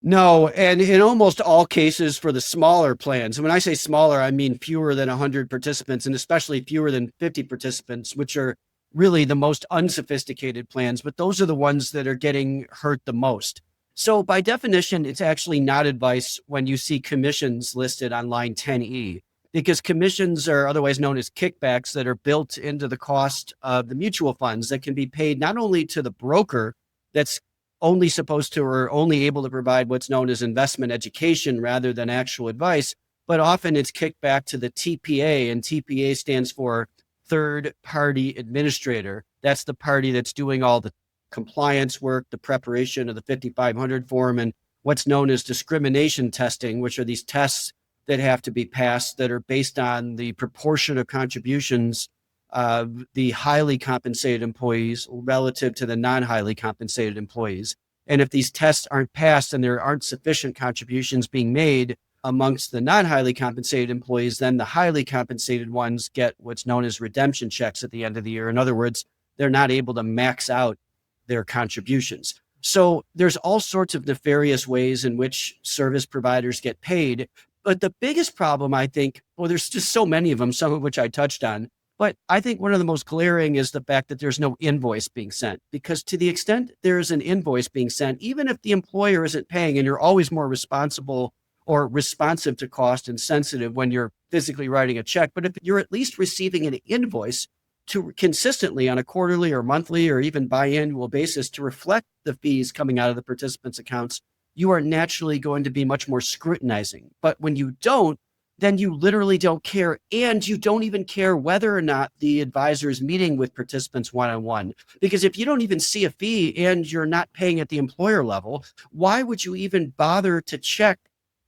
No, and in almost all cases for the smaller plans, and when I say smaller, I mean fewer than 100 participants and especially fewer than 50 participants, which are really the most unsophisticated plans, but those are the ones that are getting hurt the most. So by definition, it's actually not advice when you see commissions listed on line 10E, because commissions are otherwise known as kickbacks that are built into the cost of the mutual funds that can be paid not only to the broker that's only supposed to or only able to provide what's known as investment education rather than actual advice, but often it's kicked back to the TPA, and TPA stands for third party administrator. That's the party that's doing all the compliance work, the preparation of the 5500 form, and what's known as discrimination testing, which are these tests that have to be passed that are based on the proportion of contributions of the highly compensated employees relative to the non-highly compensated employees. And if these tests aren't passed and there aren't sufficient contributions being made amongst the non-highly compensated employees, then the highly compensated ones get what's known as redemption checks at the end of the year. In other words, they're not able to max out their contributions. So there's all sorts of nefarious ways in which service providers get paid. But the biggest problem, I think, well, there's just so many of them, some of which I touched on, but I think one of the most glaring is the fact that there's no invoice being sent, because to the extent there is an invoice being sent, even if the employer isn't paying, and you're always more responsible or responsive to cost and sensitive when you're physically writing a check, but if you're at least receiving an invoice to consistently on a quarterly or monthly or even biannual basis to reflect the fees coming out of the participants' accounts, you are naturally going to be much more scrutinizing. But when you don't, then you literally don't care. And you don't even care whether or not the advisor is meeting with participants one-on-one. Because if you don't even see a fee and you're not paying at the employer level, why would you even bother to check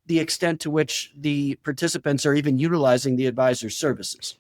the extent to which the participants are even utilizing the advisor's services?